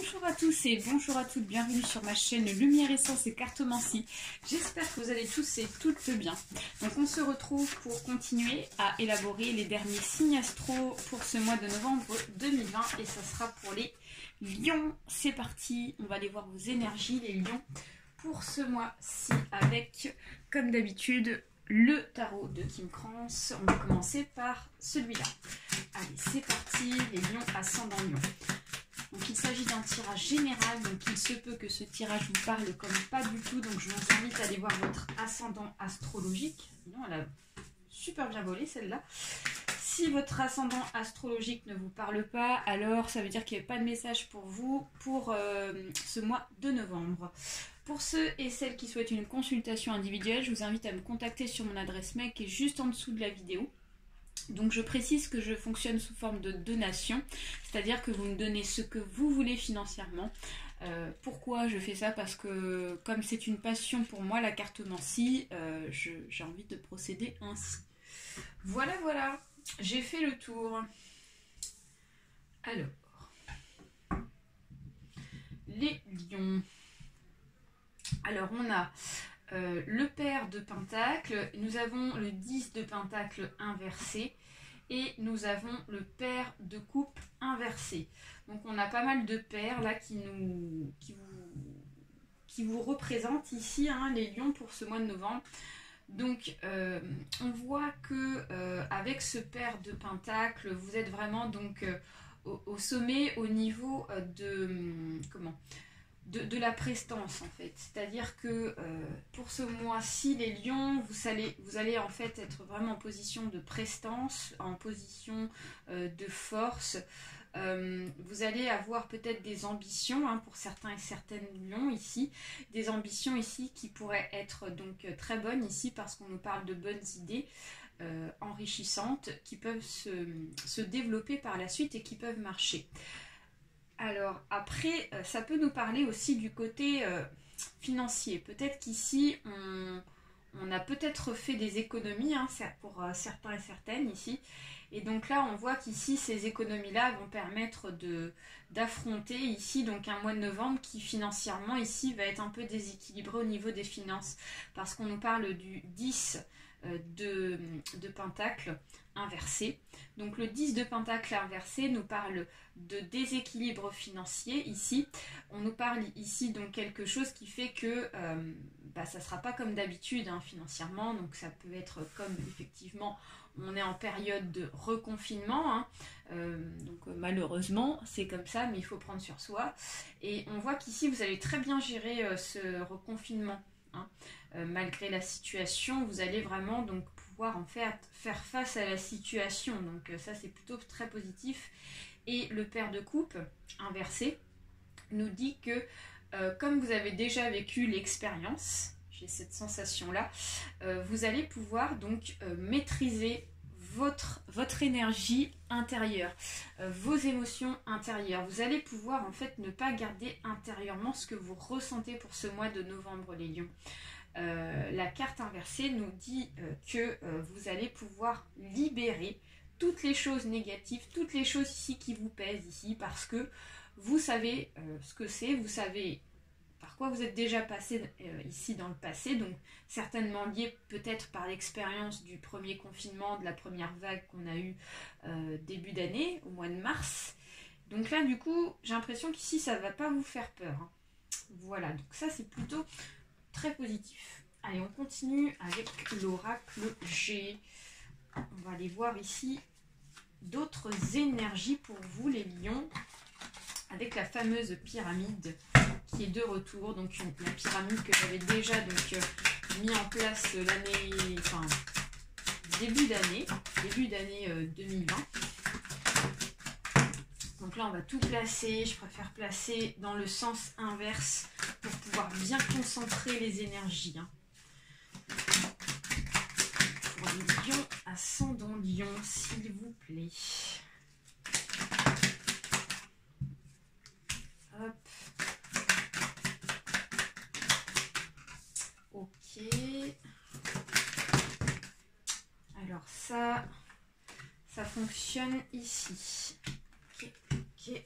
Bonjour à tous et bonjour à toutes, bienvenue sur ma chaîne Lumière Essence et Cartomancie. J'espère que vous allez tous et toutes bien. Donc on se retrouve pour continuer à élaborer les derniers signes astro pour ce mois de novembre 2020 et ça sera pour les lions. C'est parti, on va aller voir vos énergies les lions pour ce mois-ci avec, comme d'habitude, le tarot de Kim Krans. On va commencer par celui-là. Allez, c'est parti, les lions ascendant lion. Donc il s'agit d'un tirage général, donc il se peut que ce tirage vous parle comme pas du tout, donc je vous invite à aller voir votre ascendant astrologique. Non, elle a super bien volé celle-là. Si votre ascendant astrologique ne vous parle pas, alors ça veut dire qu'il n'y a pas de message pour vous pour ce mois de novembre. Pour ceux et celles qui souhaitent une consultation individuelle, je vous invite à me contacter sur mon adresse mail qui est juste en dessous de la vidéo. Donc je précise que je fonctionne sous forme de donation, c'est-à-dire que vous me donnez ce que vous voulez financièrement. Pourquoi je fais ça? Parce que comme c'est une passion pour moi, la cartomancie, j'ai envie de procéder ainsi. Voilà, voilà, j'ai fait le tour. Alors, les lions. Alors on a le pair de pentacle, nous avons le 10 de pentacle inversé et nous avons le pair de coupe inversé. Donc on a pas mal de paires là qui vous représentent ici, hein, les lions pour ce mois de novembre. Donc on voit que avec ce pair de pentacle, vous êtes vraiment donc au sommet au niveau de la prestance en fait, c'est-à-dire que pour ce mois-ci les lions, vous allez en fait être vraiment en position de prestance, en position de force. Vous allez avoir peut-être des ambitions, hein, pour certains et certaines lions ici, des ambitions ici qui pourraient être donc très bonnes ici parce qu'on nous parle de bonnes idées enrichissantes qui peuvent se développer par la suite et qui peuvent marcher. Alors après, ça peut nous parler aussi du côté financier. Peut-être qu'ici, on a peut-être fait des économies, hein, pour certains et certaines ici. Et donc là, on voit qu'ici, ces économies-là vont permettre d'affronter ici donc un mois de novembre qui financièrement ici va être un peu déséquilibré au niveau des finances. Parce qu'on nous parle du 10 de pentacle inversé. Donc le 10 de pentacle inversé nous parle de déséquilibre financier ici. On nous parle ici donc quelque chose qui fait que ça ne sera pas comme d'habitude, hein, financièrement. Donc ça peut être comme effectivement on est en période de reconfinement, hein. Malheureusement c'est comme ça, mais il faut prendre sur soi. Et on voit qu'ici vous allez très bien gérer ce reconfinement, hein. Malgré la situation, vous allez vraiment donc pouvoir en faire face à la situation. Donc ça c'est plutôt très positif. Et le pair de coupe inversé nous dit que comme vous avez déjà vécu l'expérience, j'ai cette sensation là, vous allez pouvoir donc maîtriser votre énergie intérieure, vos émotions intérieures. Vous allez pouvoir en fait ne pas garder intérieurement ce que vous ressentez pour ce mois de novembre les lions. La carte inversée nous dit que vous allez pouvoir libérer toutes les choses négatives, toutes les choses ici qui vous pèsent ici, parce que vous savez ce que c'est, vous savez par quoi vous êtes déjà passé ici dans le passé, donc certainement lié peut-être par l'expérience du premier confinement, de la première vague qu'on a eue début d'année, au mois de mars. Donc là du coup, j'ai l'impression qu'ici ça ne va pas vous faire peur, hein. Voilà, donc ça c'est plutôt très positif. Allez, on continue avec l'oracle G. On va aller voir ici d'autres énergies pour vous les lions, avec la fameuse pyramide qui est de retour. Donc la pyramide que j'avais déjà donc mis en place début d'année 2020. Donc là on va tout placer, je préfère placer dans le sens inverse pour pouvoir bien concentrer les énergies, hein. Pour les lions, ascendant lion, s'il vous plaît. Hop. Ok. Alors ça fonctionne ici. Ok.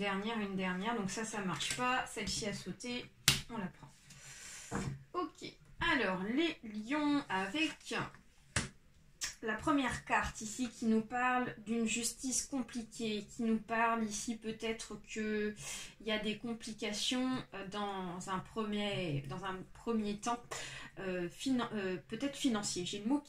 une dernière. Donc ça marche pas. Celle-ci a sauté. On la prend. Ok. Alors, les lions avec la première carte ici qui nous parle d'une justice compliquée, qui nous parle ici peut-être qu'il y a des complications dans un premier temps, peut-être financier. J'ai le mot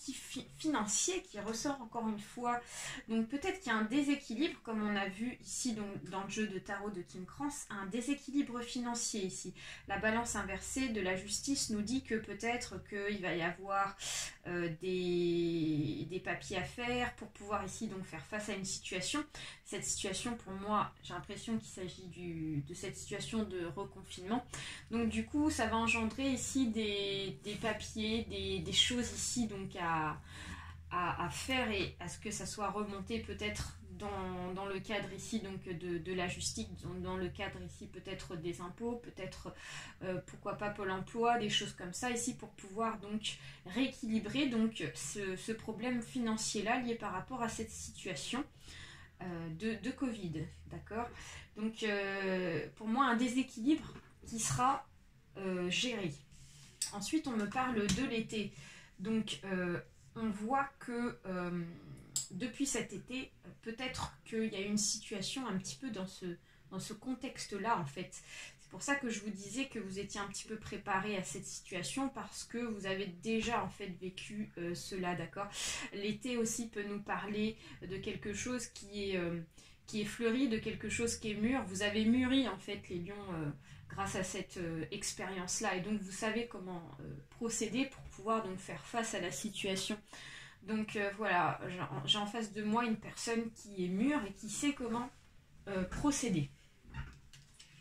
financier qui ressort encore une fois. Donc peut-être qu'il y a un déséquilibre, comme on a vu ici donc, dans le jeu de tarot de Kim Krans, un déséquilibre financier ici. La balance inversée de la justice nous dit que peut-être qu'il va y avoir des papiers à faire pour pouvoir ici donc faire face à une situation. Cette situation, pour moi, j'ai l'impression qu'il s'agit de cette situation de reconfinement. Donc du coup, ça va engendrer ici des papiers, des choses ici donc à faire et à ce que ça soit remonté peut-être dans le cadre ici donc de la justice, dans le cadre ici peut-être des impôts, peut-être pourquoi pas Pôle emploi, des choses comme ça ici pour pouvoir donc rééquilibrer donc ce problème financier là lié par rapport à cette situation de Covid, d'accord. Donc pour moi un déséquilibre qui sera géré. Ensuite on me parle de l'été, donc on voit que depuis cet été, peut-être qu'il y a une situation un petit peu dans ce contexte-là en fait. C'est pour ça que je vous disais que vous étiez un petit peu préparé à cette situation parce que vous avez déjà en fait vécu cela, d'accord. L'été aussi peut nous parler de quelque chose qui est fleuri, de quelque chose qui est mûr. Vous avez mûri en fait les lions grâce à cette expérience-là et donc vous savez comment procéder pour pouvoir donc faire face à la situation. Donc voilà, j'ai en face de moi une personne qui est mûre et qui sait comment procéder.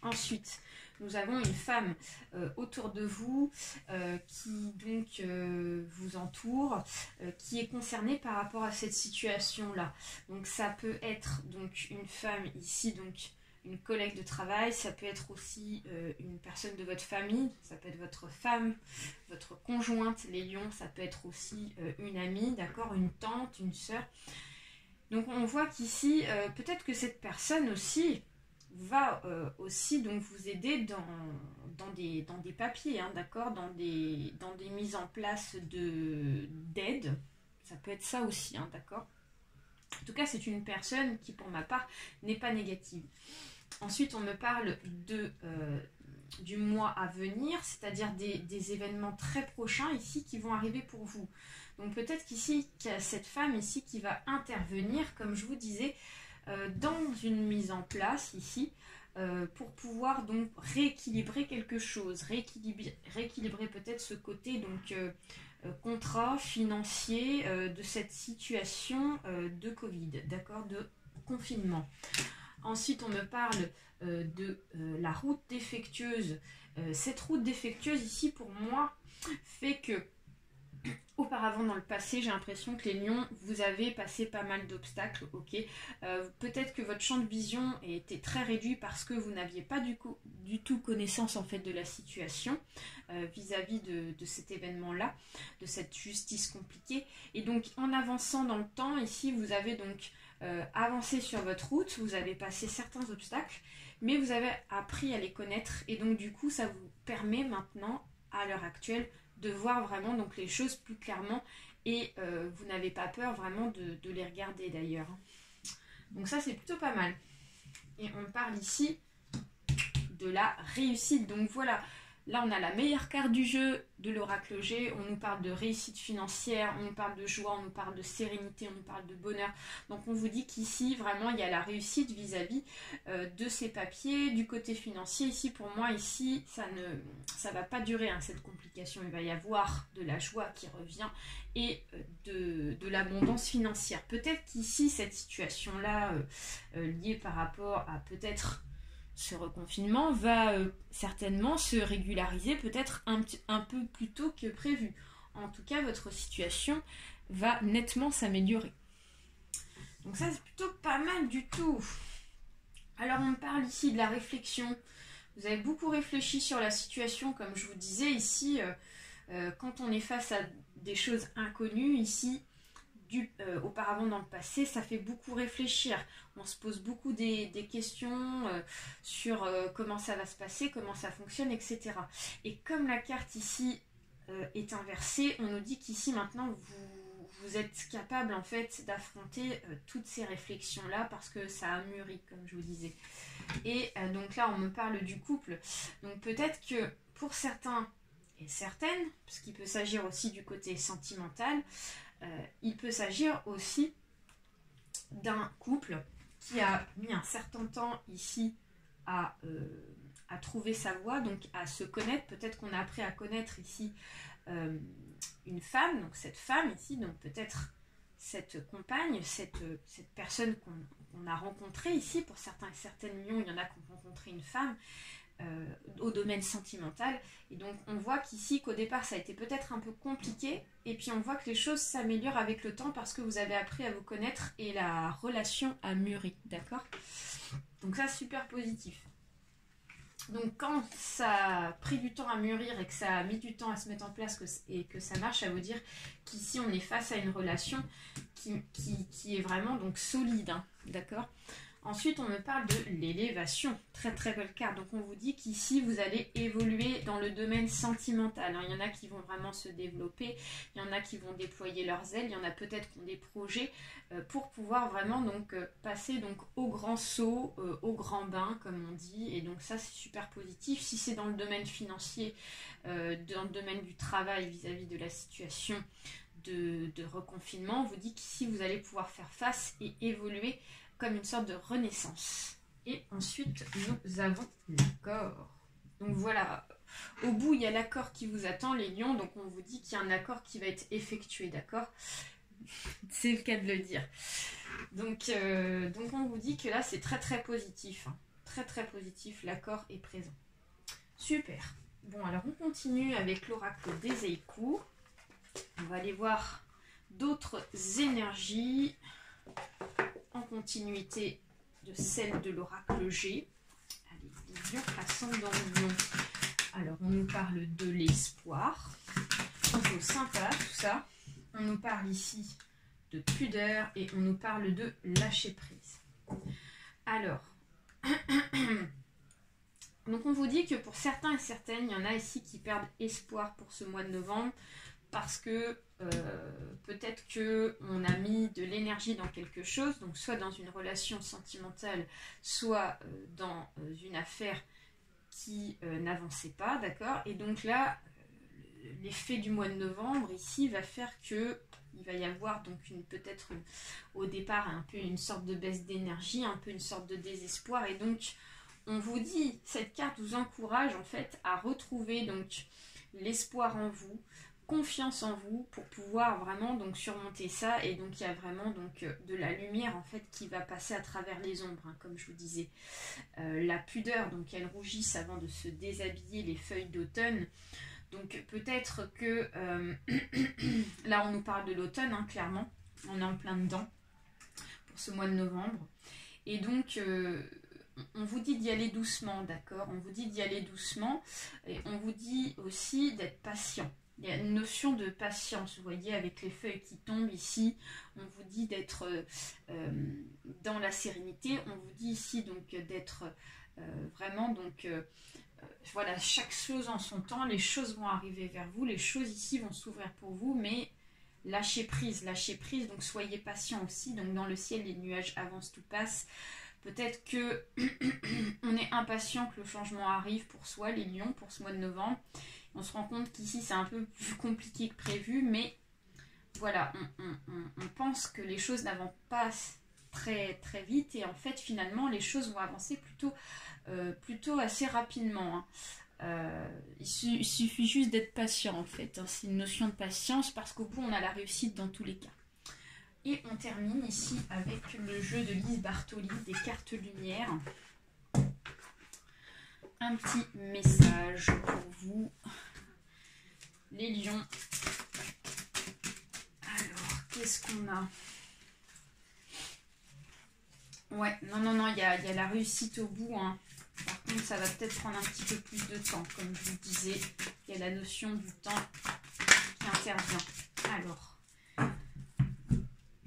Ensuite, nous avons une femme autour de vous qui donc vous entoure, qui est concernée par rapport à cette situation-là. Donc ça peut être donc une femme ici, donc une collègue de travail, ça peut être aussi une personne de votre famille, ça peut être votre femme, votre conjointe, les lions, ça peut être aussi une amie, d'accord, une tante, une sœur. Donc on voit qu'ici, peut-être que cette personne aussi va aussi donc vous aider dans des papiers, hein, d'accord, dans des mises en place d'aide, ça peut être ça aussi, hein, d'accord. En tout cas, c'est une personne qui, pour ma part, n'est pas négative. Ensuite, on me parle du mois à venir, c'est-à-dire des événements très prochains ici qui vont arriver pour vous. Donc peut-être qu'ici, qu'il y a cette femme ici qui va intervenir, comme je vous disais, dans une mise en place ici, pour pouvoir donc rééquilibrer quelque chose, rééquilibrer peut-être ce côté donc contrat financier de cette situation de Covid, d'accord, de confinement. Ensuite, on me parle de la route défectueuse. Cette route défectueuse ici, pour moi, fait que auparavant dans le passé, j'ai l'impression que les lions, vous avez passé pas mal d'obstacles, ok. Peut-être que votre champ de vision était très réduit parce que vous n'aviez pas du tout connaissance en fait de la situation vis-à-vis de cet événement-là, de cette justice compliquée. Et donc en avançant dans le temps, ici vous avez donc avancé sur votre route, vous avez passé certains obstacles, mais vous avez appris à les connaître et donc du coup ça vous permet maintenant, à l'heure actuelle, de voir vraiment donc les choses plus clairement et vous n'avez pas peur vraiment de les regarder d'ailleurs. Donc ça c'est plutôt pas mal. Et on parle ici de la réussite. Donc voilà, là on a la meilleure carte du jeu de l'oracle G. On nous parle de réussite financière, on nous parle de joie, on nous parle de sérénité, on nous parle de bonheur. Donc on vous dit qu'ici vraiment il y a la réussite vis-à-vis de ces papiers. Du côté financier ici, pour moi ici ça va pas durer hein, cette complication. Il va y avoir de la joie qui revient et de l'abondance financière. Peut-être qu'ici cette situation là liée par rapport à peut-être ce reconfinement va certainement se régulariser peut-être un peu plus tôt que prévu. En tout cas, votre situation va nettement s'améliorer. Donc ça, c'est plutôt pas mal du tout. Alors, on parle ici de la réflexion. Vous avez beaucoup réfléchi sur la situation, comme je vous disais ici, quand on est face à des choses inconnues, ici, auparavant dans le passé, ça fait beaucoup réfléchir. On se pose beaucoup des questions sur comment ça va se passer, comment ça fonctionne, etc. Et comme la carte ici est inversée, on nous dit qu'ici maintenant vous êtes capable en fait d'affronter toutes ces réflexions-là parce que ça a mûri, comme je vous disais. Et donc là, on me parle du couple. Donc peut-être que pour certains et certaines, parce qu'il peut s'agir aussi du côté sentimental, il peut s'agir aussi d'un couple qui a mis un certain temps ici à trouver sa voie, donc à se connaître. Peut-être qu'on a appris à connaître ici une femme, donc cette femme ici, donc peut-être cette compagne, cette personne qu'on a rencontrée ici. Pour certains et certaines lions, il y en a qui ont rencontré une femme au domaine sentimental. Et donc on voit qu'ici, qu'au départ, ça a été peut-être un peu compliqué. Et puis on voit que les choses s'améliorent avec le temps parce que vous avez appris à vous connaître et la relation a mûri. D'accord? Donc ça, super positif. Donc quand ça a pris du temps à mûrir et que ça a mis du temps à se mettre en place et que ça marche, ça veut dire qu'ici on est face à une relation qui est vraiment donc solide, hein, d'accord? Ensuite, on me parle de l'élévation. Très très belle carte. Donc on vous dit qu'ici vous allez évoluer dans le domaine sentimental. Il y en a qui vont vraiment se développer, il y en a qui vont déployer leurs ailes, il y en a peut-être qui ont des projets pour pouvoir vraiment donc passer donc au grand saut, au grand bain comme on dit. Et donc ça c'est super positif. Si c'est dans le domaine financier, dans le domaine du travail vis-à-vis de la situation de reconfinement, on vous dit qu'ici vous allez pouvoir faire face et évoluer comme une sorte de renaissance. Et ensuite, nous avons l'accord. Donc voilà, au bout, il y a l'accord qui vous attend, les lions. Donc on vous dit qu'il y a un accord qui va être effectué, d'accord? C'est le cas de le dire. Donc on vous dit que là, c'est très très positif. Hein. Très très positif, l'accord est présent. Super. Bon, alors on continue avec l'oracle des Eiku. On va aller voir d'autres énergies en continuité de celle de l'oracle G. Allez, les lions, ascendant lion. Alors, on nous parle de l'espoir. Plutôt sympa, tout ça. On nous parle ici de pudeur et on nous parle de lâcher prise. Alors, donc on vous dit que pour certains et certaines, il y en a ici qui perdent espoir pour ce mois de novembre parce que peut-être qu'on a mis de l'énergie dans quelque chose, donc soit dans une relation sentimentale, soit dans une affaire qui n'avançait pas, d'accord? Et donc là, l'effet du mois de novembre ici va faire que il va y avoir donc peut-être au départ un peu une sorte de baisse d'énergie, un peu une sorte de désespoir, et donc on vous dit, cette carte vous encourage en fait à retrouver donc l'espoir en vous, confiance en vous pour pouvoir vraiment donc surmonter ça. Et donc il y a vraiment donc de la lumière en fait qui va passer à travers les ombres, hein, comme je vous disais. La pudeur, donc elles rougissent avant de se déshabiller, les feuilles d'automne. Donc peut-être que là on nous parle de l'automne, hein, clairement, on est en plein dedans pour ce mois de novembre. Et donc on vous dit d'y aller doucement, d'accord? On vous dit d'y aller doucement et on vous dit aussi d'être patient. Il y a une notion de patience, vous voyez, avec les feuilles qui tombent ici. On vous dit d'être dans la sérénité. On vous dit ici donc d'être vraiment donc voilà, chaque chose en son temps. Les choses vont arriver vers vous. Les choses ici vont s'ouvrir pour vous, mais lâchez prise. Donc soyez patient aussi. Donc dans le ciel, les nuages avancent, tout passe. Peut-être que on est impatient que le changement arrive pour soi, les lions, pour ce mois de novembre. On se rend compte qu'ici, c'est un peu plus compliqué que prévu, mais voilà, on pense que les choses n'avancent pas très, très vite, et en fait, finalement, les choses vont avancer plutôt assez rapidement. Hein. Il suffit juste d'être patient, en fait. Hein. C'est une notion de patience, parce qu'au bout, on a la réussite dans tous les cas. Et on termine ici avec le jeu de Lise Bartoli, des cartes lumière. Un petit message pour vous, les lions. Alors, qu'est-ce qu'on a? Ouais, non, il y a la réussite au bout. Hein. Par contre, ça va peut-être prendre un petit peu plus de temps, comme je vous disais. Il y a la notion du temps qui intervient. Alors,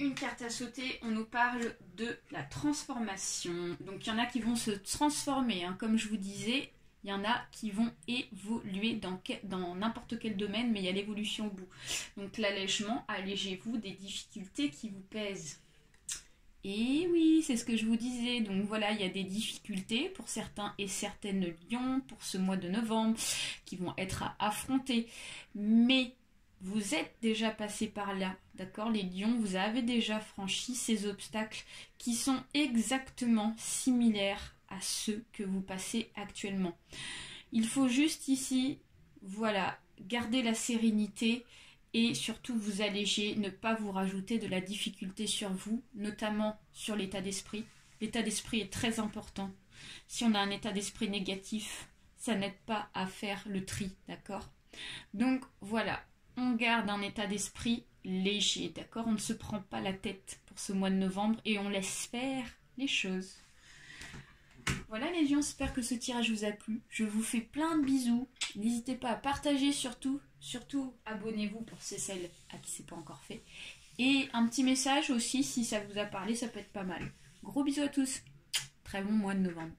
une carte à sauter, on nous parle de la transformation. Donc il y en a qui vont se transformer, hein, comme je vous disais. Il y en a qui vont évoluer dans n'importe quel domaine, mais il y a l'évolution au bout. Donc l'allègement, allégez-vous des difficultés qui vous pèsent. Et oui, c'est ce que je vous disais. Donc voilà, il y a des difficultés pour certains et certaines lions pour ce mois de novembre qui vont être à affronter. Mais vous êtes déjà passé par là, d'accord les lions, vous avez déjà franchi ces obstacles qui sont exactement similaires à ceux que vous passez actuellement. Il faut juste ici, voilà, garder la sérénité et surtout vous alléger, ne pas vous rajouter de la difficulté sur vous, notamment sur l'état d'esprit. L'état d'esprit est très important. Si on a un état d'esprit négatif, ça n'aide pas à faire le tri, d'accord? Donc voilà, on garde un état d'esprit léger, d'accord? On ne se prend pas la tête pour ce mois de novembre et on laisse faire les choses. Voilà les lions, j'espère que ce tirage vous a plu. Je vous fais plein de bisous. N'hésitez pas à partager surtout abonnez-vous pour celles à qui c'est pas encore fait. Et un petit message aussi, si ça vous a parlé, ça peut être pas mal. Gros bisous à tous. Très bon mois de novembre.